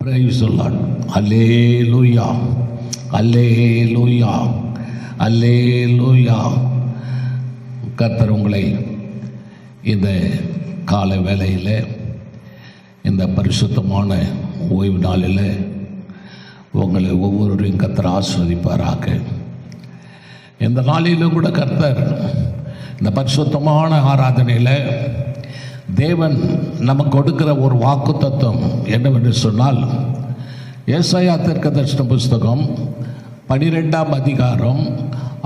Praise the Lord. Hallelujah. Hallelujah. Hallelujah. கர்த்தர் உங்களை இந்த காலை வேளையில் இந்த பரிசுத்தமான ஓய்வு நாளில் உங்களை ஒவ்வொருவரையும் கர்த்தர் ஆசீர்வதிப்பாராக. இந்த நாளிலும் கூட கர்த்தர் இந்த பரிசுத்தமான ஆராதனையில் தேவன் நமக்கு கொடுக்கிற ஒரு வாக்குத்தத்தம் என்னவென்று சொன்னால், ஏசாயா தீர்க்கதரிசன புஸ்தகம் 12ஆம் அதிகாரம்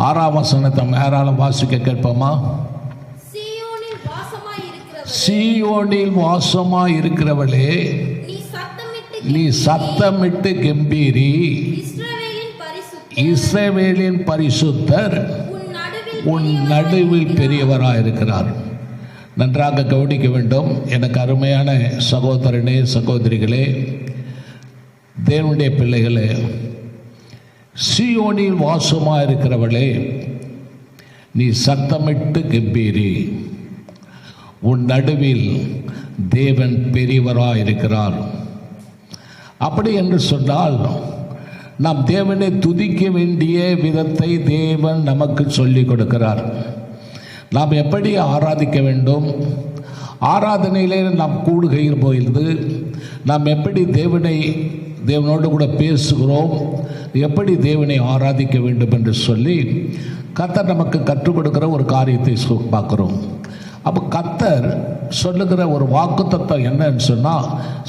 6ஆம் வசனத்தை ஏராளம் வாசிக்க கேட்போமா? சீயோனில் வாசமாய் இருக்கிறவளே, நீ சத்தமிட்டு கெம்பீரி, இஸ்ரவேலின் பரிசுத்தர் உன் நடுவில் பெரியவராயிருக்கிறார். நன்றாக கவனிக்க வேண்டும். எனக்கு அருமையான சகோதரனே, சகோதரிகளே, தேவனுடைய பிள்ளைகளே, சீயோனில் வாசமாக இருக்கிறவளே, நீ சத்தமிட்டு கெம்பீரி, உன் நடுவில் தேவன் பெரியவராக இருக்கிறார். அப்படி என்று சொன்னால், நாம் தேவனை துதிக்க வேண்டிய விதத்தை தேவன் நமக்கு சொல்லிக் கொடுக்கிறார். நாம் எப்படி ஆராதிக்க வேண்டும், ஆராதனையிலே நாம் கூடுகையில் போயிருந்து நாம் எப்படி தேவனோடு கூட பேசுகிறோம், எப்படி தேவனை ஆராதிக்க வேண்டும் என்று சொல்லி கர்த்தர் நமக்கு கற்றுக் கொடுக்கிற ஒரு காரியத்தை பார்க்குறோம். அப்போ கர்த்தர் சொல்லுகிற ஒரு வாக்குத்தத்தம் என்னன்னு சொன்னால்,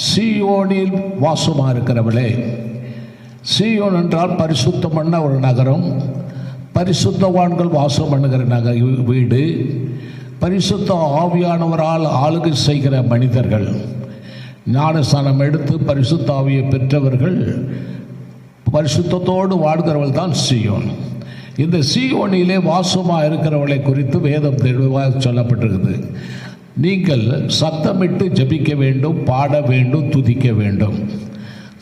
சீயோனில் வாசமாக இருக்கிறவளே. சீயோன் என்றால் பரிசுத்தமான ஒரு நகரம், பரிசுத்தவான்கள் வாசம் பண்ணுகிற வீடு, பரிசுத்த ஆவியானவரால் ஆளுகை செய்கிற மனிதர்கள், ஞானஸ்தானம் எடுத்து பரிசுத்த ஆவியை பெற்றவர்கள், பரிசுத்தத்தோடு வாழ்கிறவர்கள் தான் சீயோன். இந்த சீயோனிலே வாசமாக இருக்கிறவர்களை குறித்து வேதம் தெளிவாக சொல்லப்பட்டிருக்குது. நீங்கள் சத்தமிட்டு ஜெபிக்க வேண்டும், பாட வேண்டும், துதிக்க வேண்டும்.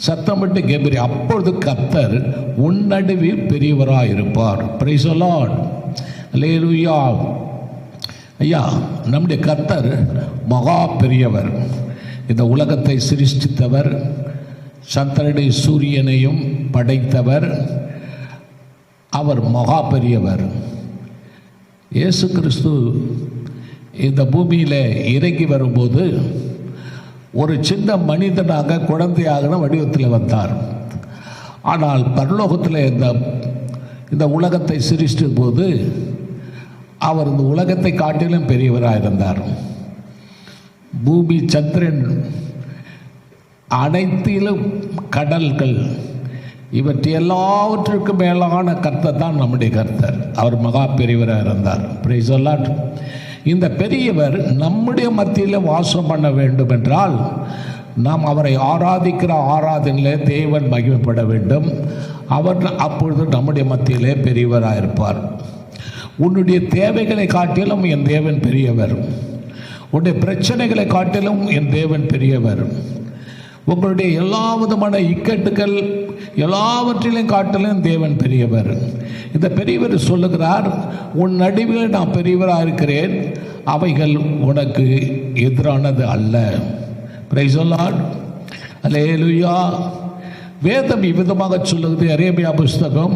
சத்தமிட்டு கெம்பீரி, அப்பொழுது கர்த்தர் உன் நடுவில் பெரியவராக இருப்பார். Praise the Lord. அல்லேலூயா. ஐயா, நம்முடைய கர்த்தர் மகா பெரியவர். இந்த உலகத்தை சிருஷ்டித்தவர், சந்திரனை சூரியனையும் படைத்தவர். அவர் மகா பெரியவர். இயேசு கிறிஸ்து இந்த பூமியில் இறங்கி வரும்போது ஒரு சின்ன மனிதனாக, குழந்தையாக வடிவத்தில் வந்தார். ஆனால் பரலோகத்தில் இந்த உலகத்தை சிருஷ்டித்த போது அவர் இந்த உலகத்தை காட்டிலும் பெரியவராக இருந்தார். பூமி, சந்திரன், அனைத்திலும் கடல்கள், இவற்றை எல்லாவற்றுக்கும் மேலான கர்த்தர் தான் நம்முடைய கர்த்தர். அவர் மகா பெரியவராக இருந்தார். Price the Lord. இந்த பெரியவர் நம்முடைய மத்தியில் வாசம் பண்ண வேண்டும் என்றால் நாம் அவரை ஆராதிக்கிற ஆராதனையிலே தேவன் மகிமைப்பட வேண்டும். அவர் அப்பொழுது நம்முடைய மத்தியிலே பெரியவராக இருப்பார். உன்னுடைய தேவைகளை காட்டிலும் என் தேவன் பெரியவர். உன்னுடைய பிரச்சனைகளை காட்டிலும் என் தேவன் பெரியவர். உங்களுடைய எல்லா விதமான இக்கட்டுகள் எல்லாவற்றிலும் காட்டிலும் தேவன் பெரியவர். இந்த பெரியவர் சொல்லுகிறார், உன் நடுவில் நான் பெரியவராக இருக்கிறேன், அவைகள் உனக்கு எதிரானது அல்ல. Praise the Lord. அல்லேலூயா. வேதம் இவ்விதமாக சொல்லுகிறது. எரேமியா புஸ்தகம்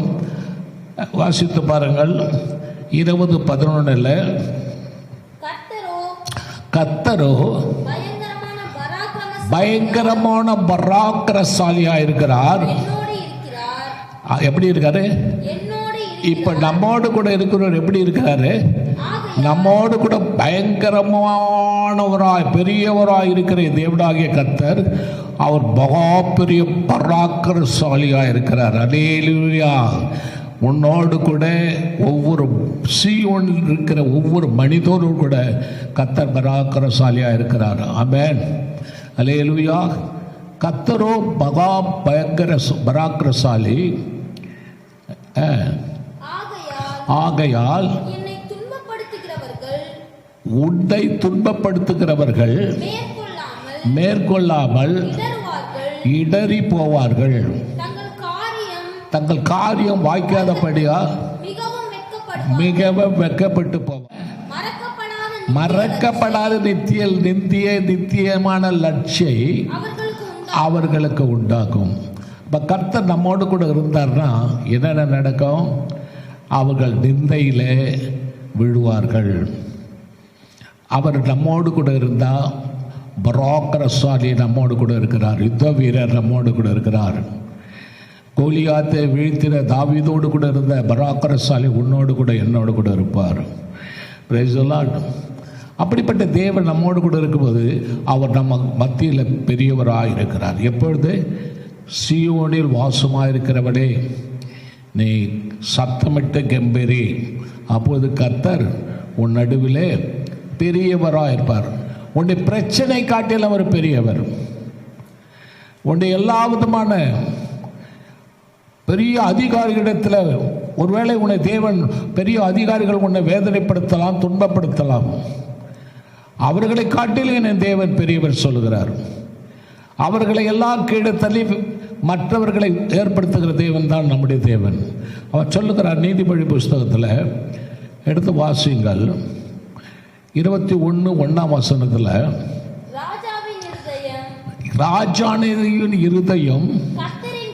வாசித்து பாருங்கள். 20:11 கர்த்தரோ பயங்கரமான பராக்கிரமசாலியாக இருக்கிறார். எப்படி இருக்காரு? இப்ப நம்மோடு கூட இருக்கிறவர் எப்படி இருக்கிறாரு? நம்மோடு கூட பயங்கரமானவராய் பெரியவராய் இருக்கிற தேவனாகிய கர்த்தர் அவர் மகா பெரிய பராக்கிரமசாலியாக இருக்கிறார். அல்லேலூயா. உன்னோடு கூட ஒவ்வொரு சீயோனில் இருக்கிற ஒவ்வொரு மனிதனோடு கூட கர்த்தர் பராக்கிரமசாலியாக இருக்கிறார். ஆமென். அல்லேலூயா. கர்த்தரோ மகா பயங்கர பராக்கிரமசாலி. ஆகையால் உன்னை துன்பப்படுத்துகிறவர்கள் மேற்கொள்ளாமல் இடறி போவார்கள். தங்கள் காரியம் வாய்க்காதபடியா மிகவும் வெட்கப்பட்டு போவார். மறக்கப்படாத நித்தியமான லட்சியை அவர்களுக்கு உண்டாகும். இப்போ கர்த்தர் நம்மோடு கூட இருந்தார்னா என்னென்ன நடக்கும்? அவர்கள் நிந்தையிலே விழுவார்கள். அவர் நம்மோடு கூட இருந்தால், பராக்கிரமசாலி நம்மோடு கூட இருக்கிறார், யுத்த வீரர் நம்மோடு கூட இருக்கிறார். கோலியாத்தை வீழ்த்தின தாவீதோடு கூட இருந்த பராக்கிரமசாலி உன்னோடு கூட என்னோடு கூட இருப்பார். Praise the Lord. அப்படிப்பட்ட தேவன் நம்மோடு கூட இருக்கும்போது அவர் நம்ம மத்தியில் பெரியவராக இருக்கிறார். எப்பொழுது? சீயோனில் வாசமாக இருக்கிறவனே, நீ சத்தமிட்டு கெம்பீரி, அப்போது கர்த்தர் உன் நடுவிலே பெரியவராக இருப்பார். உன்னுடைய பிரச்சனை காட்டில் அவர் பெரியவர். உன்னுடைய எல்லா விதமான பெரிய அதிகாரிகளிடத்தில் ஒருவேளை உன்னை தேவன், பெரிய அதிகாரிகள் உன்னை வேதனைப்படுத்தலாம், துன்பப்படுத்தலாம். அவர்களை காட்டிலே என் தேவன் பெரியவர் சொல்லுகிறார். அவர்களை எல்லாம் கீழே தள்ளி மற்றவர்களை ஏற்படுத்துகிற தேவன் தான் நம்முடைய தேவன். அவர் சொல்லுகிறார் நீதிமொழி புஸ்தகத்தில், எடுத்து வாசியுங்கள், 21:1 ராஜாவின் இருதயம்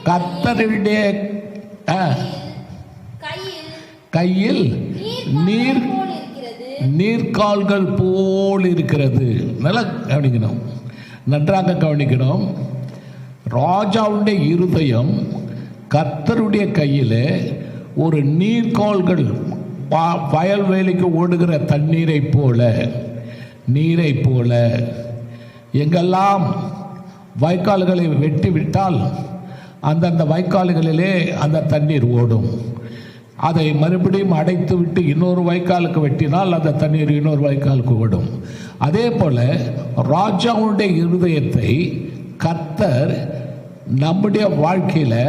கர்த்தருடைய கையில் நீர்க்கால்கள் போல் இருக்கிறது. நல்லா கவனிக்கணும், நன்றாக கவனிக்கணும். ராஜாவுடைய இருதயம் கர்த்தருடைய கையில் ஒரு நீர்க்கால்கள், வயல்வேலிக்கு ஓடுகிற தண்ணீரை போல, நீரை போல. எங்கெல்லாம் வாய்க்கால்களை வெட்டி விட்டால் அந்தந்த வாய்க்கால்களிலே அந்த தண்ணீர் ஓடும். அதை மறுபடியும் அடைத்து விட்டு இன்னொரு வாய்க்காலுக்கு வெட்டினால் அந்த தண்ணீர் இன்னொரு வாய்க்காலுக்கு ஓடும். அதே போல ராஜாவுடைய இருதயத்தை கர்த்தர் நம்முடைய வாழ்க்கையில்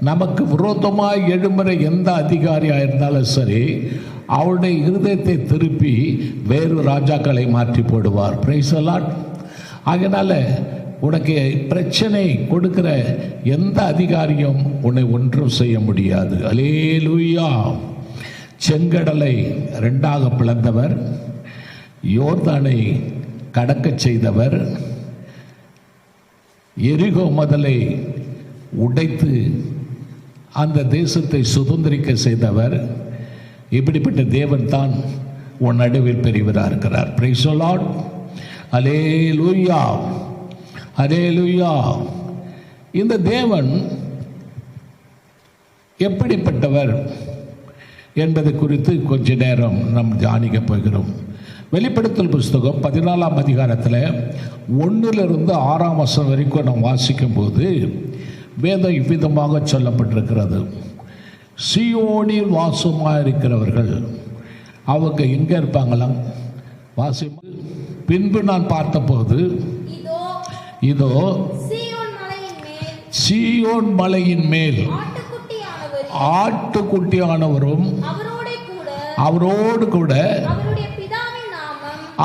நமக்கு விரோதமாக எழும்புற எந்த அதிகாரியாக இருந்தாலும் சரி, அவருடைய இருதயத்தை திருப்பி வேறு ராஜாக்களை மாற்றி போடுவார். Price the Lord. அதனால உனக்கு பிரச்சனை கொடுக்கிற எந்த அதிகாரியும் உன்னை ஒன்றும் செய்ய முடியாது. அல்லேலூயா. செங்கடலை 2ஆக பிளந்தவர், யோர்தானை கடக்கச் செய்தவர், எரிகோ மதலை உடைத்து அந்த தேசத்தை சுதந்திரிக்க செய்தவர், இப்படிப்பட்ட தேவன் தான் உன் நடுவில் பெரியவராக இருக்கிறார். Praise the Lord. Hallelujah, hallelujah. இந்த தேவன் எப்படிப்பட்டவர் என்பது குறித்து கொஞ்ச நேரம் நாம் தியானிக்க போகிறோம். வெளிப்படுத்தல் புஸ்தகம் 14ஆம் அதிகாரத்தில் 1-6 வரைக்கும் நாம் வாசிக்கும் போது வேதம் இவ்விதமாக சொல்லப்பட்டிருக்கிறது. சீயோனில் வாசமாக இருக்கிறவர்கள் அவங்க எங்கே இருப்பாங்களாம்? பின்பு நான் பார்த்தபோது இதோ சீயோன் மலையின் மேல் ஆட்டுக்குட்டியானவரும் அவரோடு கூட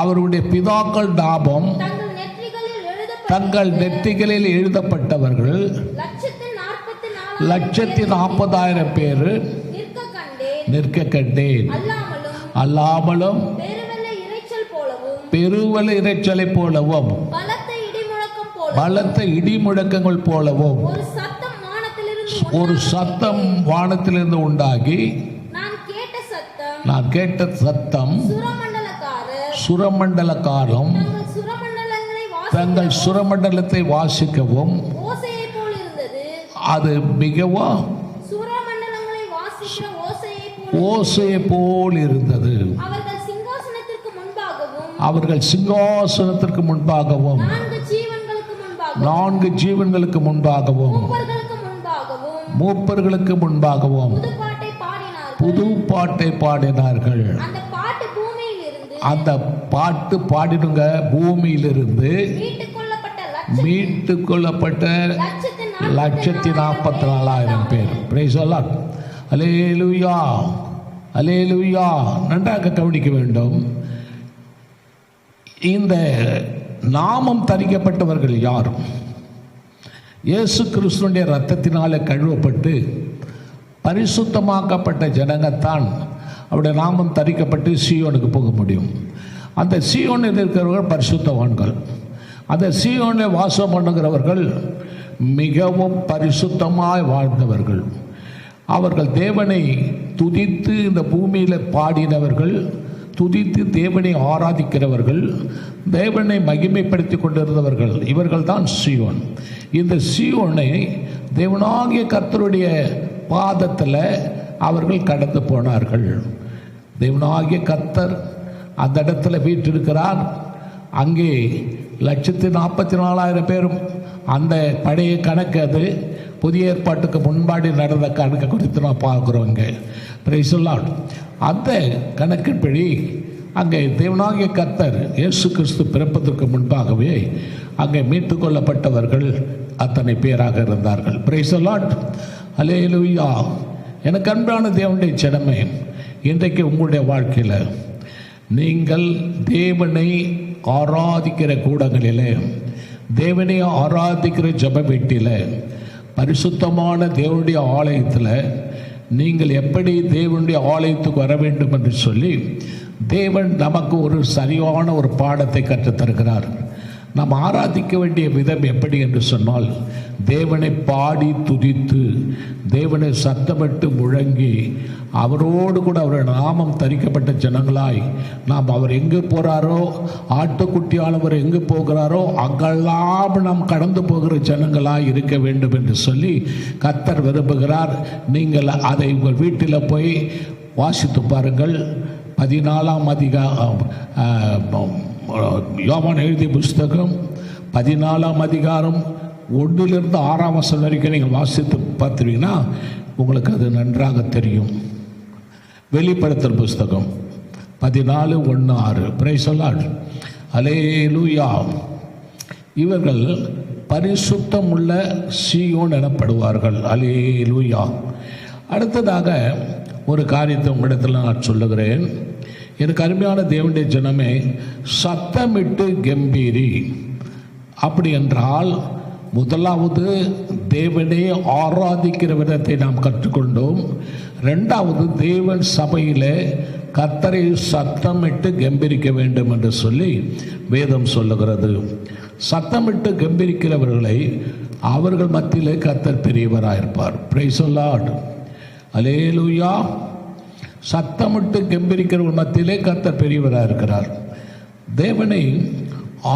அவருடைய பிதாக்கள் நாமம் தங்கள் நெற்றிகளில் எழுதப்பட்டவர்கள் 140,000 பேர் நிற்க கண்டேன். அல்லாமலும் பெருவெளி இரைச்சலை போலவும் பலத்த இடி முழக்கங்கள் போலவும் ஒரு சத்தம் வானத்திலிருந்து உண்டாகி, நான் கேட்ட சத்தம் சுரமண்டலக்காரம் தங்கள் சுரமண்டலத்தை வாசிக்கவும், அது மிகவும் ஓசையை போல் இருந்தது. அவர்கள் சிங்காசனத்திற்கு முன்பாகவும் 4 ஜீவன்களுக்கு முன்பாகவும் மூப்பர்களுக்கு முன்பாகவும் புது பாட்டை பாடினார்கள். அந்த பாட்டு பாடினுங்க பூமியிலிருந்து மீட்டு கொள்ளப்பட்ட 144,000 பேர். Praise the Lord. Hallelujah, hallelujah. நன்றாக கவனிக்க வேண்டும். இந்த நாமம் தரிக்கப்பட்டவர்கள் யார்? இயேசு கிறிஸ்துவினுடைய இரத்தத்தினாலே கழுவப்பட்டு பரிசுத்தமாக்கப்பட்ட ஜனங்கத்தான் அவருடைய நாமம் தரிக்கப்பட்டு சீயோனுக்கு போக முடியும். அந்த சீயோனில் இருக்கிறவர்கள் பரிசுத்தவான்கள். அந்த சீயோனில் வாசம் பண்ணுகிறவர்கள் மிகவும் பரிசுத்தமாய் வாழ்ந்தவர்கள். அவர்கள் தேவனை துதித்து இந்த பூமியில் பாடினவர்கள், துதித்து தேவனை ஆராதிக்கிறவர்கள், தேவனை மகிமைப்படுத்தி கொண்டிருந்தவர்கள். இவர்கள் தான் சீயோன். இந்த சீயோனை தேவனாகிய கர்த்தருடைய பாதத்தில் அவர்கள் கடந்து போனார்கள். தேவனாகிய கர்த்தர் அந்த இடத்துல வீற்றிருக்கிறார். அங்கே 144,000 பேரும். அந்த பழைய கணக்கு, அது புதிய ஏற்பாட்டுக்கு முன்பாடி நடந்த கணக்கு குறித்து நான் பார்க்குறோம். இங்கே பிரைஸ் தி லார்ட். அந்த கணக்கின்படி அங்கே தேவனாகிய கர்த்தர் இயேசு கிறிஸ்து பிறப்பதற்கு முன்பாகவே அங்கே மீட்டு கொள்ளப்பட்டவர்கள் அத்தனை பேராக இருந்தார்கள். Praise the Lord. அல்லேலூயா. எனக்கு அன்பான தேவனுடைய ஜனமே, இன்றைக்கு உங்களுடைய வாழ்க்கையில் நீங்கள் தேவனை ஆராதிக்கிற கூடங்களிலே, தேவனை ஆராதிக்கிற ஜெப வீட்டில், பரிசுத்தமான தேவனுடைய ஆலயத்தில் நீங்கள் எப்படி தேவனுடைய ஆலயத்துக்கு வர வேண்டும் என்று சொல்லி தேவன் நமக்கு ஒரு சரியான ஒரு பாடத்தை கற்றுத்தருகிறார். நாம் ஆராதிக்க வேண்டிய விதம் எப்படி என்று சொன்னால், தேவனை பாடி துதித்து, தேவனை சத்தமிட்டு முழங்கி, அவரோடு கூட அவருடைய நாமம் தரிக்கப்பட்ட ஜனங்களாய் நாம் அவர் எங்கு போகிறாரோ, ஆட்டுக்குட்டியானவர் எங்கு போகிறாரோ அங்கெல்லாம் நாம் கடந்து போகிற ஜனங்களாய் இருக்க வேண்டும் என்று சொல்லி கர்த்தர் விரும்புகிறார். நீங்கள் அதை உங்கள் வீட்டில் போய் வாசித்து பாருங்கள். 14ஆம் அதிகாரம், யோவான் எழுதிய புஸ்தகம் 14ஆம் அதிகாரம் 1லிருந்து 6ஆம் வசனம் வரைக்கும் நீங்கள் வாசித்து பார்த்துருவீங்கன்னா உங்களுக்கு அது நன்றாக தெரியும். வெளிப்படுத்தல் புஸ்தகம் 14:1-6. Praise the Lord. அல்லேலூயா. இவர்கள் பரிசுத்தம் உள்ள சீயோன் எனப்படுவார்கள். அல்லேலூயா. அடுத்ததாக ஒரு காரியத்தை உங்களிடத்தில் நான் சொல்லுகிறேன். எனக்கு அருமையான தேவனுடைய ஜனமே, சத்தமிட்டு கம்பீரி. அப்படி என்றால் முதலாவது தேவனை ஆராதிக்கிற விதத்தை நாம் கற்றுக்கொண்டோம். ரெண்டாவது, தேவன் சபையில் கர்த்தரை சத்தமிட்டு கம்பீரிக்க வேண்டும் என்று சொல்லி வேதம் சொல்லுகிறது. சத்தமிட்டு கம்பீரிக்கிறவர்களை அவர்கள் மத்தியிலே கர்த்தர் பெரியவராயிருப்பார். Price the Lord. அல்லேலூயா. சத்தமிட்டு கம்பீரிக்கிறவர்கள் மத்தியிலே கர்த்தர் பெரியவராக இருக்கிறார். தேவனை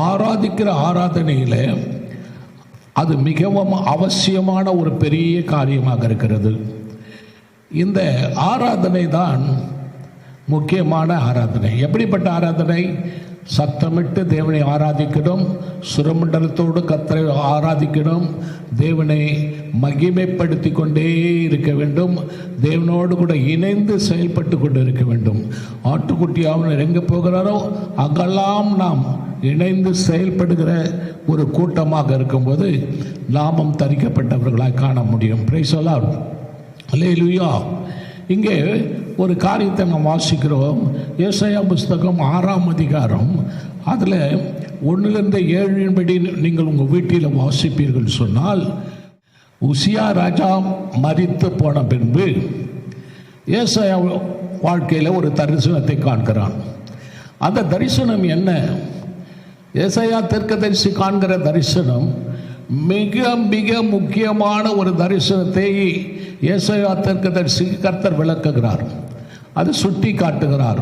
ஆராதிக்கிற ஆராதனையில் அது மிகவும் அவசியமான ஒரு பெரிய காரியமாக இருக்கிறது. இந்த ஆராதனை தான் முக்கியமான ஆராதனை. எப்படிப்பட்ட ஆராதனை? சத்தமிட்டு தேவனை ஆராதிக்கணும், சுரமண்டலத்தோடு கர்த்தரை ஆராதிக்கணும், தேவனை மகிமைப்படுத்தி கொண்டே இருக்க வேண்டும், தேவனோடு கூட இணைந்து செயல்பட்டு கொண்டு இருக்க வேண்டும். ஆட்டுக்குட்டி அவர் எங்கே போகிறாரோ அங்கெல்லாம் நாம் இணைந்து செயல்படுகிற ஒரு கூட்டமாக இருக்கும்போது நாமம் தரிக்கப்பட்டவர்களாக காண முடியும். Praise the Lord. அல்லேலூயா. இங்கே ஒரு காரியத்தை நாம் வாசிக்கிறோம். ஏசாயா புஸ்தகம் 6ஆம் அதிகாரம், அதில் 1-7 படி நீங்கள் உங்கள் வீட்டில் வாசிப்பீர்கள் சொன்னால், உசியா ராஜா மரித்து போன பின்பு ஏசாயா வாழ்க்கையில் ஒரு தரிசனத்தை காண்கிறான். அந்த தரிசனம் என்ன? ஏசாயா தீர்க்கதரிசி காண்கிற தரிசனம் மிக மிக முக்கியமான ஒரு தரிசனத்தை ஏசாயா தீர்க்கதரிசிக்கு கர்த்தர் விளக்குகிறார். அது சுட்டி காட்டுகிறார்.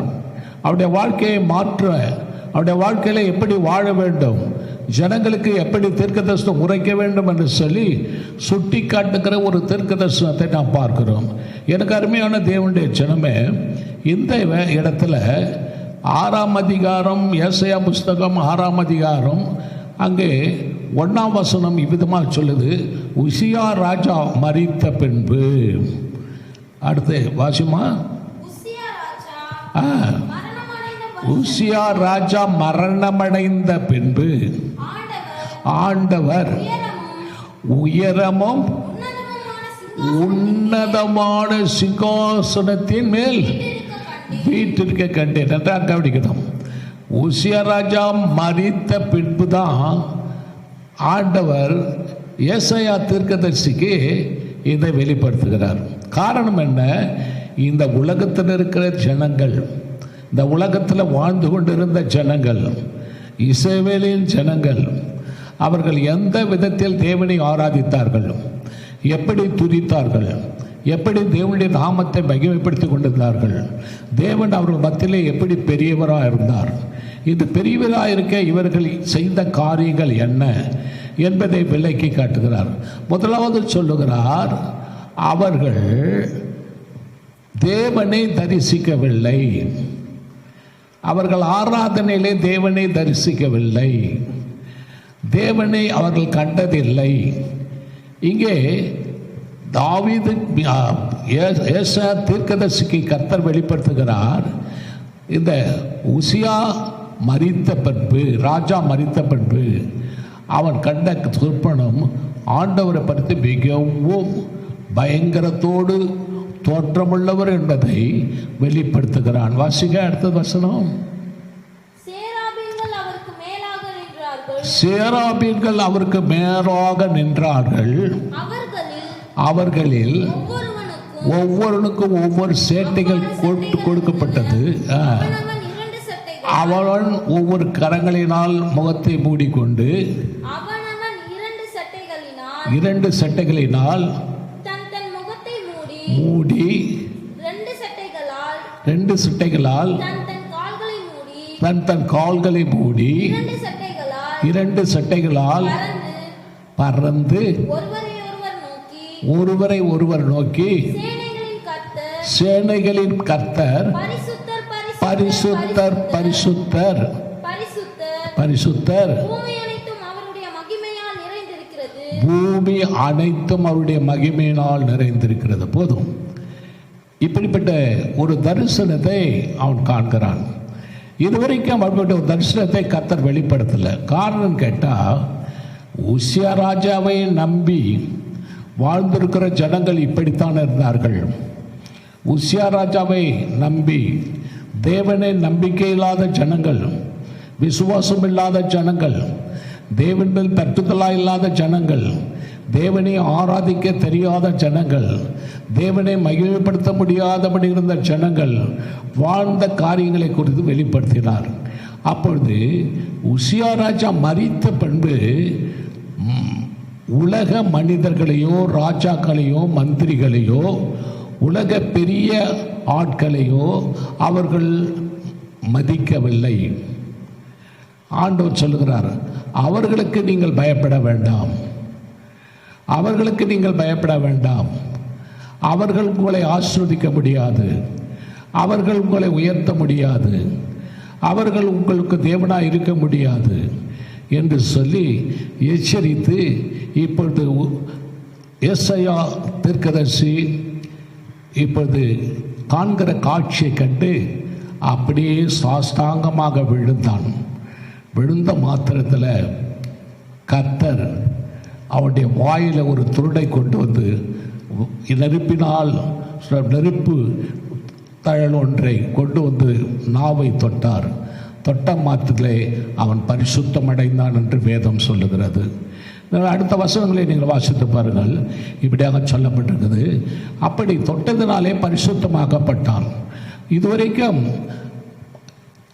அவருடைய வாழ்க்கையை மாற்ற, அவருடைய வாழ்க்கையில் எப்படி வாழ வேண்டும், ஜனங்களுக்கு எப்படி தீர்க்கதரிசனம் உரைக்க வேண்டும் என்று சொல்லி சுட்டி காட்டுகிற ஒரு தீர்க்கதரிசனத்தை நாம் பார்க்கிறோம். எனக்கு அருமையான தேவனுடைய ஜனமே, இந்த இடத்துல 6ஆம் அதிகாரம், ஏசாயா புஸ்தகம் 6ஆம் அதிகாரம், அங்கே 1ஆம் வசனம் இவ்விதமாக சொல்லுது, உசியா ராஜா மரித்த பின்பு. அடுத்து வாசிமா. உசியா ராஜா மரணமடைந்த பின்பு ஆண்டவர் உயரமும் உன்னதமான சிங்காசனத்தின் மேல் வீட்டிற்கு கண்டேன். நன்றாக கவனிக்கணும். உசியா ராஜா மரித்த பின்புதான் ஆண்டவர் ஏசாயா தீர்க்கதரிசிக்கு இதை வெளிப்படுத்துகிறார். காரணம் என்ன? இந்த உலகத்தில் இருக்கிற ஜனங்கள், இந்த உலகத்தில் வாழ்ந்து கொண்டிருந்த ஜனங்கள், இஸ்ரவேலின் ஜனங்கள் அவர்கள் எந்த விதத்தில் தேவனை ஆராதித்தார்கள், எப்படி துதித்தார்கள், எப்படி தேவனுடைய நாமத்தை மகிமைப்படுத்தி கொண்டிருந்தார்கள், தேவன் அவர்கள் மத்தியிலே எப்படி பெரியவராக இருந்தார், இந்த பெரியவராக இருக்க இவர்கள் செய்த காரியங்கள் என்ன என்பதை விளக்கி காட்டுகிறார். முதலாவது சொல்லுகிறார், அவர்கள் தேவனை தரிசிக்கவில்லை, அவர்கள் ஆராதனையிலே தேவனை தரிசிக்கவில்லை, தேவனை அவர்கள் கண்டதில்லை. இங்கே தாவீது ஏசா தீர்க்கதரிசிக்கு கர்த்தர் வெளிப்படுத்துகிறார், இந்த உசியா மரித்த பின்பு, ராஜா மரித்த பின்பு அவன் கண்ட சொப்பனம் ஆண்டவரை பற்றி மிகவும் பயங்கரத்தோடு தோற்றமுள்ளவர் என்பதை வெளிப்படுத்துகிறான். வாசிக்க அடுத்த வசனம். சேராபீன்கள் அவருக்கு மேலாக நின்றார்கள், அவர்களில் ஒவ்வொருவனுக்கும் ஒவ்வொரு சேட்டைகள் கொடுக்கப்பட்டது. அவன் ஒவ்வொரு கரங்களினால் முகத்தை மூடிக்கொண்டு, இரண்டு சட்டைகளினால் மூடி, ரெண்டு சட்டைகளால் தன் கால்களை மூடி, இரண்டு சட்டைகளால் பறந்து ஒருவரை ஒருவர் நோக்கி, சேனைகளின் கர்த்தர் பரிசுத்தர் பரிசுத்தர் பரிசுத்தர், பூமி அனைத்தும் அவருடைய மகிமையினால் நிறைந்திருக்கிறது. போதும், இப்படிப்பட்ட ஒரு தரிசனத்தை அவன் காண்கிறான். இதுவரைக்கும் அப்படிப்பட்ட ஒரு தரிசனத்தை கர்த்தர் வெளிப்படுத்தலை. காரணம் கேட்டால், உசியா ராஜாவை நம்பி வாழ்ந்திருக்கிற ஜனங்கள் இப்படித்தான் இருந்தார்கள். உசியா ராஜாவை நம்பி தேவனை நம்பிக்கை இல்லாத ஜனங்கள், விசுவாசம் இல்லாத ஜனங்கள், தேவன் மேல் பற்றுதலாக இல்லாத ஜனங்கள், தேவனை ஆராதிக்க தெரியாத ஜனங்கள், தேவனை மகிழ்வுபடுத்த முடியாதபடி இருந்த ஜனங்கள் வாழ்ந்த காரியங்களை குறித்து வெளிப்படுத்தினார். அப்பொழுது உசியா ராஜா மரித்த பின்பு உலக மனிதர்களையோ ராஜாக்களையோ மந்திரிகளையோ உலக பெரிய ஆட்களையோ அவர்கள் மதிக்கவில்லை. ஆண்டவர் சொல்லுகிறார், அவர்களுக்கு நீங்கள் பயப்பட வேண்டாம், அவர்களுக்கு நீங்கள் பயப்பட வேண்டாம். அவர்கள் உங்களை ஆசீர்வதிக்க முடியாது, அவர்கள் உங்களை உயர்த்த முடியாது, அவர்கள் உங்களுக்கு தேவனாக இருக்க முடியாது என்று சொல்லி எச்சரித்து, இப்பொழுது ஏசாயா தீர்க்கதரிசி இப்பொழுது காண்கிற காட்சியை கண்டு அப்படியே சாஷ்டாங்கமாக விழுந்தான். விழுந்த மாத்திரத்தில் கர்த்தர் அவனுடைய வாயில் ஒரு துருடை கொண்டு வந்து நெருப்பினால் நெருப்பு தழல் ஒன்றை கொண்டு வந்து நாவை தொட்டார். தொட்ட மாத்திரத்திலே அவன் பரிசுத்தம் அடைந்தான் என்று வேதம் சொல்லுகிறது. அடுத்த வசனங்களை நீங்கள் வாசித்து பாருங்கள். இப்படியாக சொல்லப்பட்டிருக்குது, அப்படி தொட்டதினாலே பரிசுத்தமாக்கப்பட்டான். இதுவரைக்கும்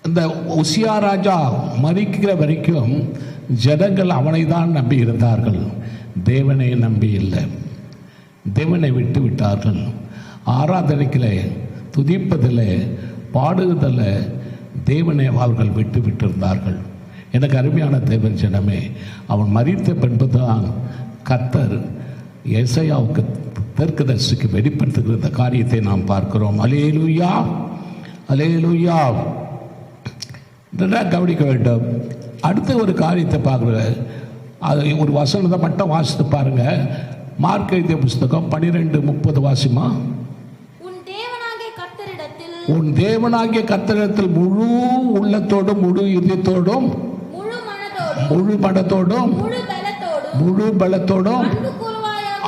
இந்த உசியா ராஜா மரிக்கிற வரைக்கும் ஜனங்கள் அவனை தான் நம்பி இருந்தார்கள், தேவனை நம்பி இல்லை. தேவனை விட்டு விட்டார்கள். ஆராதனைக்கில், துதிப்பதில், பாடுவதில் தேவனை அவர்கள் விட்டு விட்டிருந்தார்கள். எனக்கு அருமையான தேவன் ஜனமே, அவன் மரித்த பின்புதான் கர்த்தர் ஏசாயாவுக்கு தீர்க்கதரிசிக்கு வெளிப்படுத்துகிற இந்த காரியத்தை நாம் பார்க்கிறோம். அல்லேலூயா, அல்லேலூயா. இதெல்லாம் கவனிக்க வேண்டும். அடுத்த ஒரு காரியத்தை பார்க்குற, அது ஒரு வசனத்தை மட்டும் வாசித்து பாருங்க. மார்க் எழுதிய புஸ்தகம் 12:30 வாசிமா. உன் தேவனாகிய கர்த்தரிடத்தில் முழு உள்ளத்தோடும், முழு இதயத்தோடும், முழு மனத்தோடும், முழு பலத்தோடும்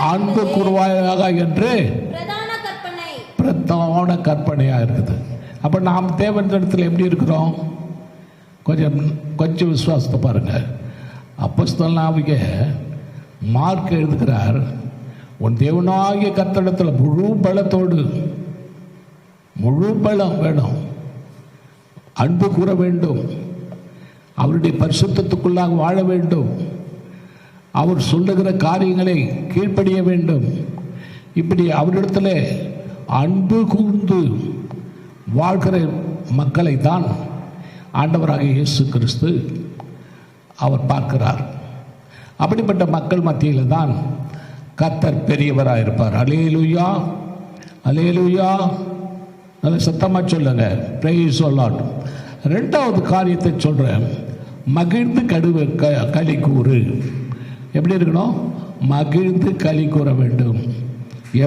அன்பு கூறுவாயாக என்று பிரதான கற்பனையாக இருக்குது. அப்போ நாம் தேவன் இடத்துல எப்படி இருக்கிறோம்? கொஞ்சம் விசுவாசத்தை பாருங்க. அப்போஸ்தலனாகிய மார்க் எழுதுகிறார், உன் தேவனாகிய கர்த்தரிடத்தில் முழு பலத்தோடு, முழு பலம் வேணும், அன்பு கூற வேண்டும், அவருடைய பரிசுத்தத்துக்குள்ளாக வாழ வேண்டும், அவர் சொல்லுகிற காரியங்களை கீழ்ப்படிய வேண்டும். இப்படி அவரிடத்தில் அன்பு கூர்ந்து வாழ்கிற மக்களை தான் ஆண்டவராக இயேசு கிறிஸ்து அவர் பார்க்கிறார். அப்படிப்பட்ட மக்கள் மத்தியில் தான் கர்த்தர் பெரியவராக இருப்பார். அல்லேலூயா, அல்லேலூயா. நல்ல சத்தமாக சொல்லுங்க, பிரைஸ் தி லார்ட். ரெண்டாவது காரியத்தை சொல்கிறேன், மகிழ்ந்து களி கூறு. எப்படி இருக்கணும்? மகிழ்ந்து களி கூற வேண்டும்,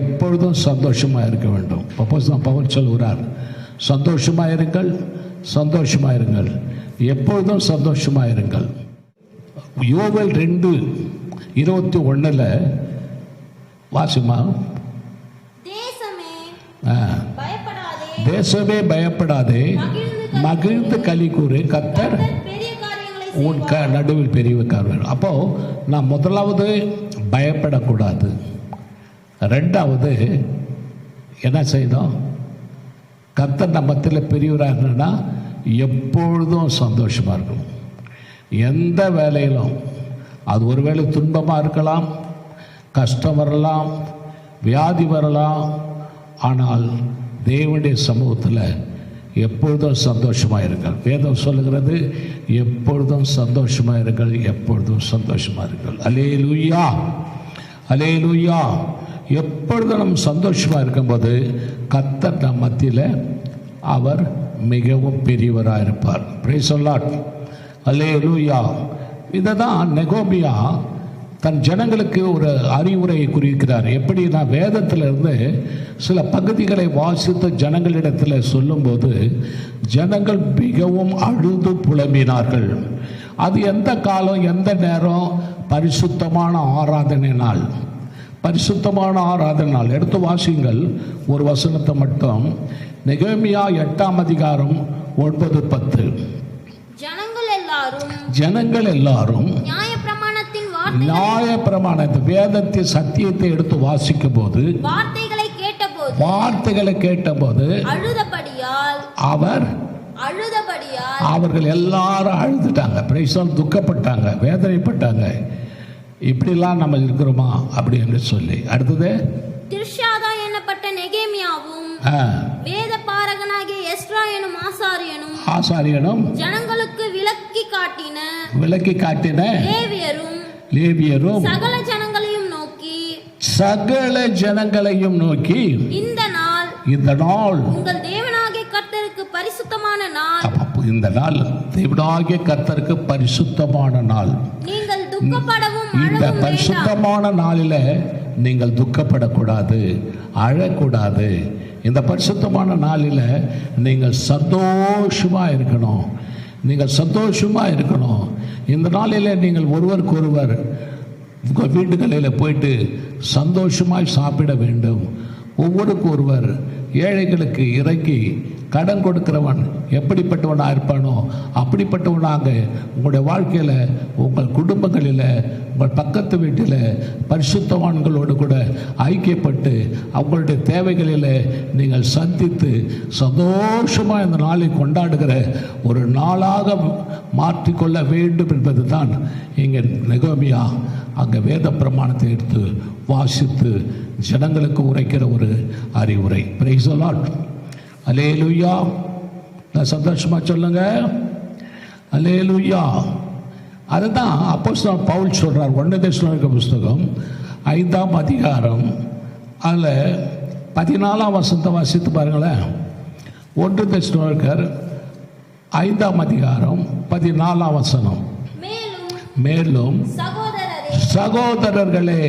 எப்பொழுதும் சந்தோஷமாக இருக்க வேண்டும். அப்போஸ்தலன் பவுல் சொல்கிறார், சந்தோஷமாக இருங்கள், சந்தோஷமாக இருங்கள், எப்பொழுதும் சந்தோஷமாக இருங்கள். யோவேல் 2:21 வாசிமா, தேசமே பயப்படாதே, மகிழ்ந்து களி கூறு, கர்த்தர் உன் நடுவில் பெரிய காரியம். அப்போ நான் முதலாவது பயப்படக்கூடாது, ரெண்டாவது என்ன செய்யணும்? கர்த்தர் நம்ம மத்தியில் பெரியவராக இருக்கணும்னா எப்பொழுதும் சந்தோஷமாக இருக்கணும். எந்த வேலையிலும், அது ஒருவேளை துன்பமாக இருக்கலாம், கஷ்டம் வரலாம், வியாதி வரலாம், ஆனால் தேவனுடைய சமூகத்தில் எப்பொழுதும் சந்தோஷமாக இருங்கள். வேதம் சொல்லுகிறது, எப்பொழுதும் சந்தோஷமாக இருங்கள், எப்பொழுதும் சந்தோஷமாக இருங்கள். அல்லேலூயா, அல்லேலூயா. எப்பொழுதும் நம்ம சந்தோஷமாக இருக்கும்போது கர்த்தர் நம் மத்தியில் அவர் மிகவும் பெரியவராக இருப்பார். பிரைஸ் தி லார்ட், அல்லேலூயா. இதை தான் நெகோமியா தன் ஜனங்களுக்கு ஒரு அறிவுரையை குறிக்கிறார். எப்படி நான் வேதத்திலிருந்து சில பகுதிகளை வாசித்து ஜனங்களிடத்தில் சொல்லும்போது ஜனங்கள் மிகவும் அழுது புலம்பினார்கள். அது எந்த காலம், எந்த நேரம்? பரிசுத்தமான ஆராதனை நாள், பரிசுத்தமான ஆராதனை நாள். எடுத்து வாசிங்கள் ஒரு வசனத்தை மட்டும். நெகேமியா 8:9-10. ஜனங்கள் எல்லாரும் நியாயப்பிரமாணத்தை, வேதத்தின் சத்தியத்தை எடுத்து வாசிக்கும் போது, வார்த்தைகளை கேட்டபோது அவர்கள் எல்லாரும் அழுதுட்டாங்க, துக்கப்பட்டாங்க, வேதனைப்பட்டாங்க. இப்படிலாம் நம்ம இருக்கிறோமா அப்படி என்று சொல்லி. அடுத்தது திர்ஷாதா என்னப்பட்ட நெகேமியாவும் வேத பாரகனாகிய எஸ்ரா எனும் ஆசாரியனும் ஜனங்களுக்கு விளக்கி காட்டின லேவியரும் சகல ஜனங்களையும் நோக்கி இந்த நாள் உங்கள் தேவனாகிய கர்த்தருக்கு பரிசுத்தமான நாள். இந்த நாள் தேவனாகிய கர்த்தருக்கு பரிசுத்தமான நாள். நீங்கள் துக்கப்படவும் இந்த பரிசுத்தமான நாளில நீங்கள் துக்கப்படக்கூடாது, அழக்கூடாது. இந்த பரிசுத்தமான நாளில் நீங்கள் சந்தோஷமாக இருக்கணும், நீங்கள் சந்தோஷமாக இருக்கணும். இந்த நாளில் நீங்கள் ஒருவருக்கொருவர் உங்கள் வீடுகளில் போயிட்டு சந்தோஷமாய் சாப்பிட வேண்டும். ஒவ்வொருக்கு ஒருவர் ஏழைகளுக்கு இறங்கி கடன் கொடுக்கிறவன் எப்படிப்பட்டவனாக இருப்பானோ அப்படிப்பட்டவனாக உங்களுடைய வாழ்க்கையில், உங்கள் குடும்பங்களில், உங்கள் பக்கத்து வீட்டில் பரிசுத்தவான்களோடு கூட ஐக்கியப்பட்டு அவங்களுடைய தேவைகளில் நீங்கள் சந்தித்து சந்தோஷமாக இந்த நாளை கொண்டாடுகிற ஒரு நாளாக மாற்றிக்கொள்ள வேண்டும் என்பது தான் இங்கே நெகோமியா அங்கே வேத பிரமாணத்தை எடுத்து வாசித்து ஜனங்களுக்கு உரைக்கிற ஒரு அறிவுரை. பிரைஸ் தி லார்ட், அல்லேலூயா. நான் சந்தோஷமா சொல்லுங்க, அல்லேலூயா. அதுதான் அப்போஸ்தலன் பவுல் சொல்றார். 1 தெசலோனிக்கர் புஸ்தகம் 5ஆம் அதிகாரம் அதில் 14ஆம் வசனத்தை வாசித்து பாருங்களேன். 1 தெசலோனிக்கர் 5ஆம் அதிகாரம் 14ஆம் வசனம். மேலும் சகோதரர்களே,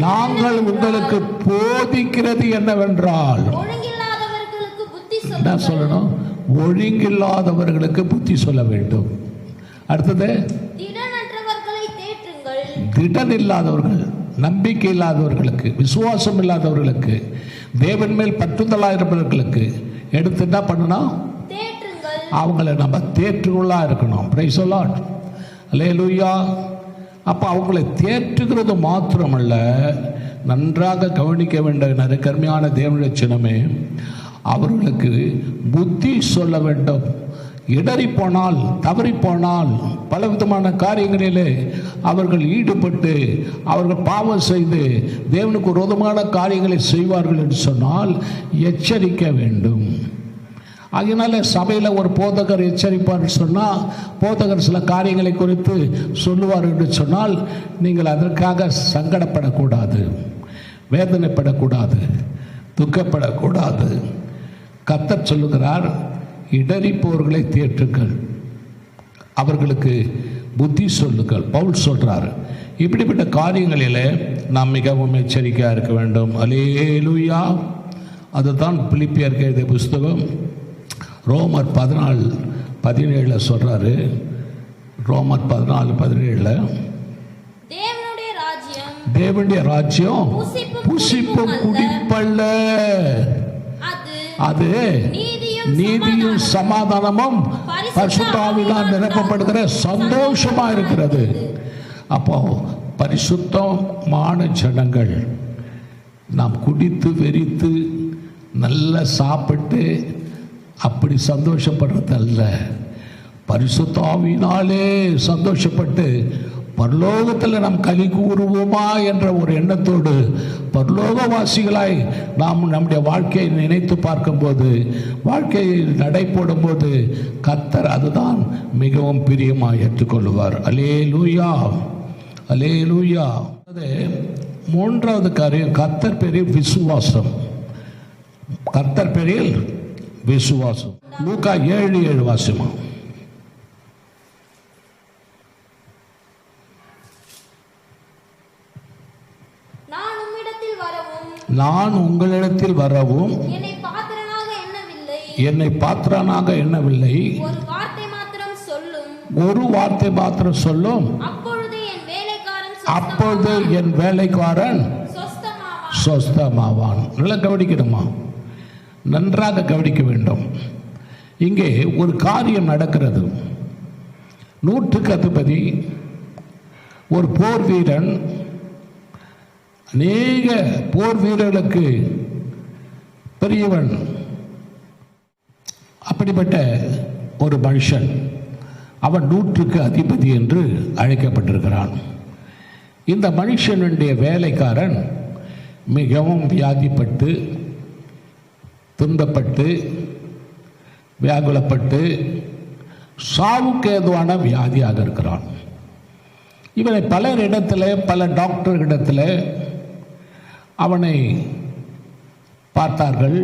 நாங்கள் உங்களுக்கு போதிக்கிறது என்னவென்றால், என்ன சொல்லணும்? ஒழுங்கில்லாதவர்களுக்கு புத்தி சொல்ல வேண்டும். அடுத்தது திடன் இல்லாதவர்கள், நம்பிக்கை இல்லாதவர்களுக்கு, விசுவாசம் இல்லாதவர்களுக்கு, தேவன் மேல் பற்றுதலாக இருப்பவர்களுக்கு எடுத்து என்ன பண்ணணும்? அவங்கள நம்ம தேற்றுகளாக இருக்கணும். பிரைஸ் தி லார்ட், அல்லேலூயா. அப்போ அவங்களை தேற்றுகிறது மாத்திரமல்ல, நன்றாக கவனிக்க வேண்டிய கருமையான தேவனுடைய சினமே, அவர்களுக்கு புத்தி சொல்ல வேண்டும். இடறிப்போனால், தவறிப்போனால், பலவிதமான காரியங்களிலே அவர்கள் ஈடுபட்டு அவர்கள் பாவம் செய்து தேவனுக்கு விரோதமான காரியங்களை செய்வார்கள் என்று சொன்னால் எச்சரிக்க வேண்டும். அதனால சபையில் ஒரு போதகர் எச்சரிப்பார் சொன்னால், போதகர் சில காரியங்களை குறித்து சொல்லுவார் என்று சொன்னால், நீங்கள் அதற்காக சங்கடப்படக்கூடாது, வேதனைப்படக்கூடாது, துக்கப்படக்கூடாது. கர்த்தர் சொல்லுகிறார், இடறிப்போர்களை தேற்றுங்கள், அவர்களுக்கு புத்தி சொல்லுங்கள். பவுல் சொல்றார். இப்படிப்பட்ட காரியங்களில் நாம் மிகவும் எச்சரிக்கையாக இருக்க வேண்டும். அல்லேலூயா. அதுதான் பிலிப்பியருக்கு எழுதிய புஸ்தகம் ரோமர் 14:17 சொல்றாரு. ரோமர் 14:17 தேவனுடைய ராஜ்யம் புசிப்பும் குடிப்பல்ல, அது நீதியும் சமாதானமும் பரிசுத்த ஆவியினால் நிரப்பப்படுகிற சந்தோஷமா இருக்கிறது. அப்போ பரிசுத்தமான ஜனங்கள் நாம் குடித்து வெறித்து நல்லா சாப்பிட்டு அப்படி சந்தோஷப்படுறது அல்ல. பரிசுத்த ஆவியினாலே சந்தோஷப்பட்டு பரலோகத்தில் நாம் களி கூறுவோமா என்ற ஒரு எண்ணத்தோடு பரலோகவாசிகளாய் நாம் நம்முடைய வாழ்க்கையை நினைத்து பார்க்கும்போது, வாழ்க்கையை நடை போடும்போது கர்த்தர் அதுதான் மிகவும் பிரியமாக ஏற்றுக்கொள்வார். அல்லேலூயா, அல்லேலூயா. அது மூன்றாவது காரியம், கர்த்தர் பேரில் விசுவாசம். கர்த்தர் பேரில் விசுவாசம். லூக்கா 7:7 வாசிமா. நான் உங்களிடத்தில் வரவும் என்னை பாத்திரனாக எண்ணவில்லை, ஒரு வார்த்தை மாத்திரம் சொல்லும், அப்பொழுது என் வேலைக்காரன் சொஸ்தமாவான். நல்லா கவனிக்கணுமா, நன்றாக கவனிக்க வேண்டும். இங்கே ஒரு காரியம் நடக்கிறது. 100க்கு அதிபதி, ஒரு போர் வீரன், அநேக போர் வீரர்களுக்கு பெரியவன், அப்படிப்பட்ட ஒரு மனுஷன், அவன் 100க்கு அதிபதி என்று அழைக்கப்பட்டிருக்கிறான். இந்த மனுஷனுடைய வேலைக்காரன் மிகவும் வியாதிப்பட்டு, துன்பப்பட்டு, வியாகுலப்பட்டு, சாவுக்கு ஏதுவான வியாதியாக இருக்கிறான். இவனை பலர் இடத்துல, பல டாக்டர்களிடத்தில் அவனை பார்த்தார்கள்.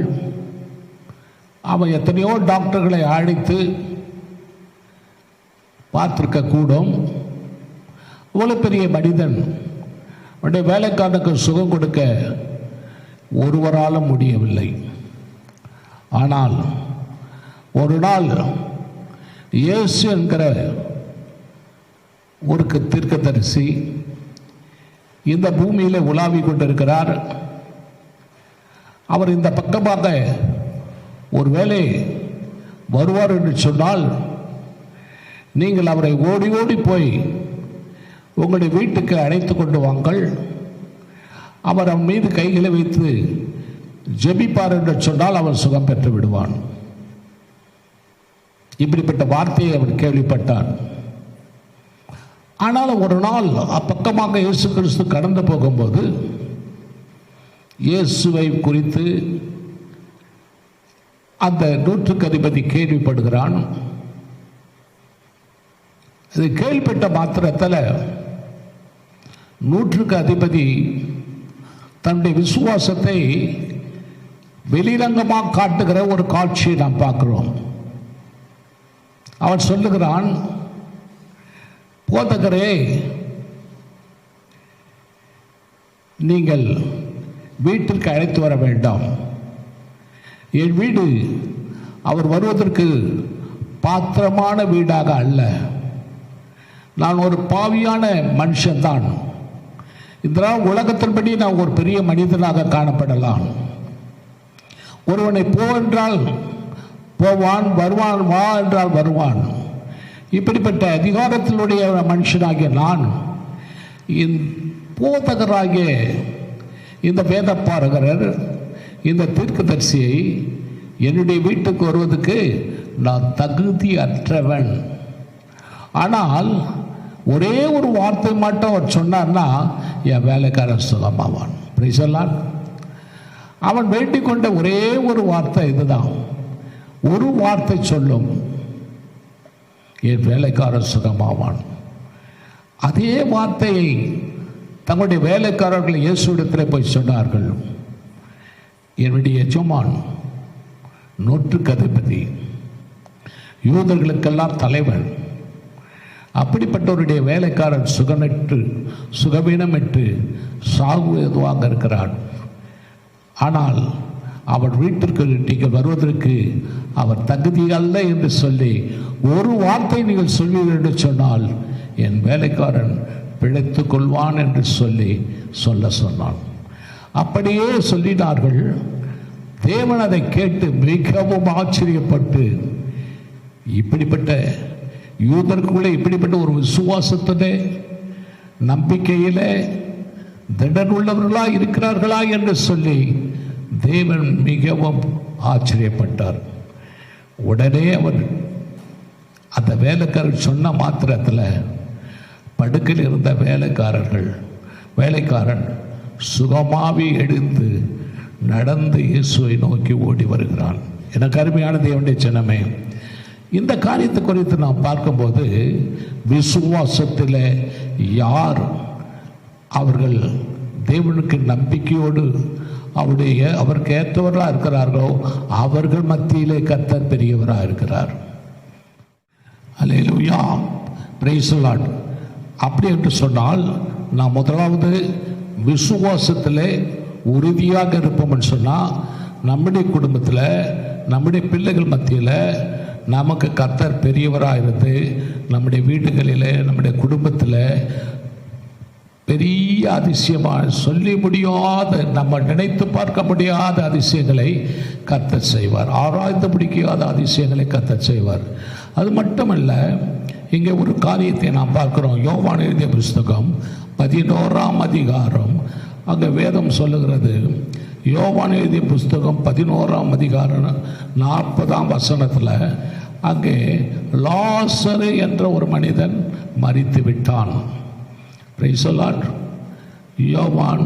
அவன் எத்தனையோ டாக்டர்களை அழைத்து பார்த்திருக்க கூடும். இவ்வளவு பெரிய மனிதன், அவனுடைய வேலைக்காரனுக்கு சுகம் கொடுக்க ஒருவராலும் முடியவில்லை. ஆனால் ஒரு நாள் இயேசு என்கிற ஒரு தீர்க்கதரிசி இந்த பூமியில உலாவி கொண்டிருக்கிறார். அவர் இந்த பக்கமாக ஒருவேளை வருவார் என்று சொன்னால், நீங்கள் அவரை ஓடி ஓடி போய் உங்களுடைய வீட்டுக்கு அழைத்து கொண்டு வாங்கள். அவர் அவன் மீது கைகளை வைத்து ஜெபிப்பார் என்று சொன்னால் அவன் சுகம் பெற்று விடுவான். இப்படிப்பட்ட வார்த்தையை அவன் கேள்விப்பட்டான். ஆனால் ஒரு நாள் அப்பக்கமாக இயேசு கிறிஸ்து கடந்து போகும்போது இயேசுவை குறித்து அந்த 100க்கு அதிபதி கேள்விப்படுகிறான். இது கேள்விப்பட்ட மாத்திரத்தில் 100க்கு அதிபதி தன்னுடைய விசுவாசத்தை வெளிரங்கமாக காட்டுகிற ஒரு காட்சியை நாம் பார்க்கிறோம். அவன் சொல்லுகிறான், போதகரே, நீங்கள் வீட்டிற்கு அழைத்து வர வேண்டாம். என் வீடு அவர் வருவதற்கு பாத்திரமான வீடாக அல்ல. நான் ஒரு பாவியான மனுஷன்தான். இதனால் உலகத்தின்படி நான் ஒரு பெரிய மனிதனாக காணப்படலாம். ஒருவனை போ என்றால் போவான், வருவான், வா என்றால் வருவான். இப்படிப்பட்ட அதிகாரத்தினுடைய மனுஷனாகிய நான் போதகராகிய இந்த வேதப்பாரகர், இந்த தீர்க்கதரிசியை என்னுடைய வீட்டுக்கு வருவதற்கு நான் தகுதியற்றவன். ஆனால் ஒரே ஒரு வார்த்தை மட்டும் அவர் சொன்னார்னா என் வேலைக்காரன் சுகமாவான். Price the Lord. அவன் வேண்டிக் கொண்ட ஒரே ஒரு வார்த்தை இதுதான். ஒரு வார்த்தை சொல்லும், என் வேலைக்காரன் சுகமாவான். அதே வார்த்தையை தங்களுடைய வேலைக்காரர்கள் இயேசுவிடத்தில் போய் சொன்னார்கள். என்னுடைய எஜமான் நூற்றுக்கு அதிபதி, யூதர்களுக்கெல்லாம் தலைவன், அப்படிப்பட்டவருடைய வேலைக்காரன் சுகவீனமிட்டு சாகுவாங்க இருக்கிறான். ஆனால் அவர் வீட்டிற்கு நீங்கள் வருவதற்கு அவர் தகுதி அல்ல என்று சொல்லி ஒரு வார்த்தை நீங்கள் சொல்வீர்கள் என்று சொன்னால் என் வேலைக்காரன் பிழைத்து கொள்வான் என்று சொல்ல சொன்னான். அப்படியே சொல்லினார்கள். தேவன் அதை கேட்டு மிகவும் ஆச்சரியப்பட்டு, இப்படிப்பட்ட யூதருக்குள்ளே இப்படிப்பட்ட ஒரு விசுவாசத்திலே நம்பிக்கையிலே திடனுள்ளவர்களா இருக்கிறார்களா என்று சொல்லி தேவன் மிகவும் ஆச்சரியப்பட்டார். உடனே அவர் அந்த வேலைக்காரர் சொன்ன மாத்திரத்தில் படுக்கையில் இருந்த வேலைக்காரன் சுகமாவி எழுந்து நடந்து இயேசுவை நோக்கி ஓடி வருகிறான். எனக்கு அருமையான தேவனுடைய ஜனமே, இந்த காரியத்தை குறித்து நாம் பார்க்கும்போது விசுவாசத்தில் யார் அவர்கள் தேவனுக்கு நம்பிக்கையோடு அவருக்கு ஏற்றவர்களாக இருக்கிறார்களோ அவர்கள் மத்தியிலே கர்த்தர் பெரியவராக இருக்கிறார். அல்லேலூயா, பிரைஸ் தி லார்ட். அப்படி என்று சொன்னால் நாம் முதலாவது விசுவாசத்தில் உறுதியாக இருப்போம்னு சொன்னால் நம்முடைய குடும்பத்தில் நம்முடைய பிள்ளைகள் மத்தியில் நமக்கு கர்த்தர் பெரியவராக இருந்து நம்முடைய வீடுகளில் நம்முடைய குடும்பத்தில் பெரிய அதிசயமாக சொல்லி முடியாத, நம்ம நினைத்து பார்க்க முடியாத அதிசயங்களை கர்த்தர் செய்வார். ஆராய்ந்து முடிக்காத அதிசயங்களை கர்த்தர் செய்வார். அது மட்டுமல்ல, இங்கே ஒரு காரியத்தை நாம் பார்க்கிறோம். யோவான் எழுதிய புஸ்தகம் 11ஆம் அதிகாரம், அங்கே வேதம் சொல்லுகிறது. யோவான் எழுதிய புஸ்தகம் 11ஆம் அதிகாரம் 40ஆம் வசனத்தில் அங்கே லாசரு என்ற ஒரு மனிதன் மரித்து விட்டான். Price the Lord. யோவான்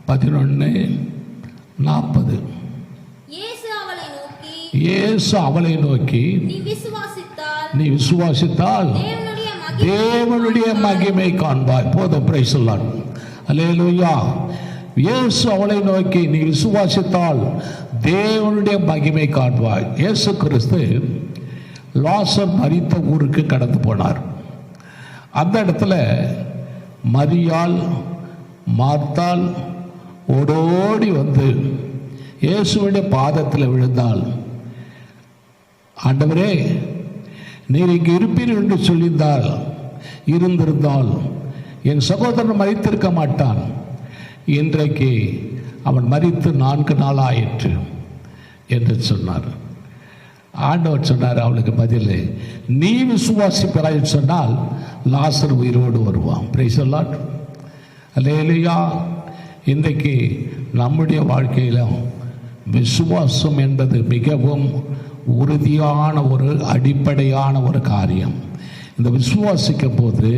11:40. இயேசு அவளை நோக்கி நீ விசுவாசித்தால் தேவனுடைய மகிமை காண்பாய். போதும். Praise the Lord. அல்லேலூயா. இயேசு அவளை நோக்கி நீ விசுவாசித்தால் தேவனுடைய மகிமை காண்பாய். இயேசு கிறிஸ்து லாசர் மரித்த ஊருக்கு கடந்து போனார். அந்த இடத்துல மரியாள் மார்த்தாள் ஓடோடி வந்து இயேசுவுடைய பாதத்தில் விழுந்தாள். ஆண்டவரே, நீர் இங்கு இருப்பீர் என்று இருந்திருந்தால் என் சகோதரன் மரித்திருக்க மாட்டான். இன்றைக்கு அவன் மரித்து 4 நாள் ஆயிற்று என்று சொன்னார். ஆண்டவர் சொன்னார் அவளுக்கு பதில், நீ விசுவாசிப்பாய் சொன்னால் லாசர் உயிரோடு வருவான். Praise the Lord. அல்லேலூயா. இன்றைக்கு நம்முடைய வாழ்க்கையிலும் விசுவாசம் என்பது மிகவும் உறுதியான ஒரு அடிப்படையான ஒரு காரியம். இந்த விசுவாசிக்கும் போது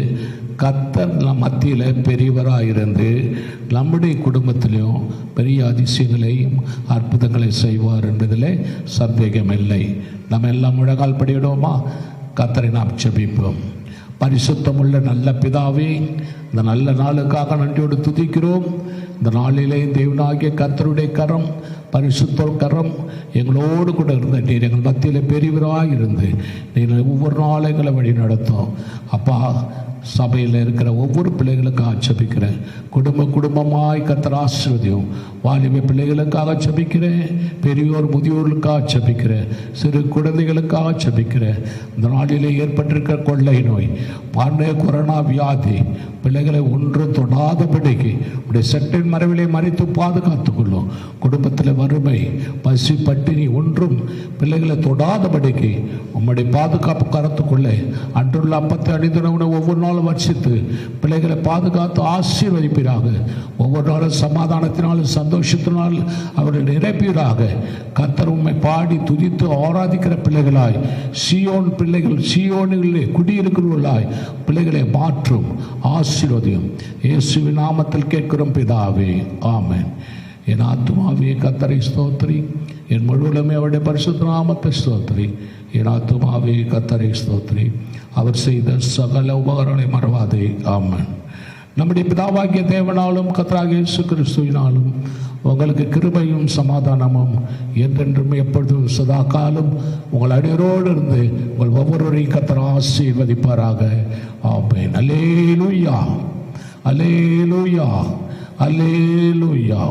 கர்த்தர் நம் மத்தியில் பெரியவராக இருந்து நம்முடைய குடும்பத்திலையும் பெரிய அதிசயங்களையும் அற்புதங்களை செய்வார் என்பதில் சந்தேகமில்லை. நம்ம எல்லாம் முழங்கால் படியிடுவோமா? கர்த்தரை நாம் ஜெபிப்போம். பரிசுத்தமுள்ள நல்ல பிதாவே, இந்த நல்ல நாளுக்காக நன்றியோடு துதிக்கிறோம். இந்த நாளிலே தேவனாகிய கர்த்தருடைய கரம், பரிசுத்த கரம் எங்களோடு கூட இருந்த நீர் எங்கள் மத்தியில் பெரியவராக இருந்து நீங்கள் ஒவ்வொரு நாளும் எங்களை வழி நடத்தும். அப்பா, சபையில் இருக்கிற ஒவ்வொரு பிள்ளைகளுக்காக ஜெபிக்கிறேன். குடும்பமாய் கர்த்தர் ஆசீர்வதியும். வாலிப பிள்ளைகளுக்காக ஜெபிக்கிறேன். பெரியோர் முதியோர்களுக்காக ஜெபிக்கிறேன். சிறு குழந்தைகளுக்காக ஜெபிக்கிறேன். இந்த நாளிலே ஏற்பட்டிருக்கிற கொள்ளை நோய், கொரோனா வியாதி பிள்ளைகளை ஒன்றும் தொடாதபடிக்கு உடைய சட்டின் மறைவிலே மறைத்து பாதுகாத்துக்கொள்ளும். குடும்பத்தில் வறுமை, பசி, பட்டினி ஒன்றும் பிள்ளைகளை தொடாதபடிக்கு உம்முடைய பாதுகாப்பு கரத்துக்குள்ளே அன்றுள்ள அப்பத்தை அணிந்துணவுன ஒவ்வொரு நாள் நாளும் வர்ஷித்து பிள்ளைகளை பாதுகாத்து ஆசீர்வதிப்பீராக. ஒவ்வொரு நாளும் சமாதானத்தினாலும் சந்தோஷத்தினாலும் அவர்களை நிரப்பீராக. கர்த்தர் உம்மை பாடி துதித்து ஆராதிக்கிற பிள்ளைகளாய், சீயோன் பிள்ளைகள், சீயோனிலே குடியிருக்கிறவர்களாய் பிள்ளைகளை மாற்றும், ஆசீர்வதியும். இயேசுவின் நாமத்தில் கேட்கிறோம் பிதாவே, ஆமென். என் ஆத்துமாவே கர்த்தரை ஸ்தோத்திரி, என் முழுவதுமே அவருடைய பரிசுத்த நாமத்தை ஸ்தோத்திரி. என் ஆத்துமாவே கர்த்தரை ஸ்தோத்திரி, அவர் செய்த சகல உபகாரங்களை மறவாதே, ஆமென். நம்முடைய பிதாவாகிய தேவனாலும் கர்த்தராகிய இயேசு கிறிஸ்துவினாலும் உங்களுக்கு கிருபையும் சமாதானமும் என்றென்றும் எப்பொழுதும் சதா காலம் உங்கள் அடியோரோடு இருந்து உங்கள் ஒவ்வொருவரையும் கர்த்தர் ஆசீர்வதிப்பாராக, ஆமென். அல்லேலூயா, அல்லேலூயா, அல்லேலூயா.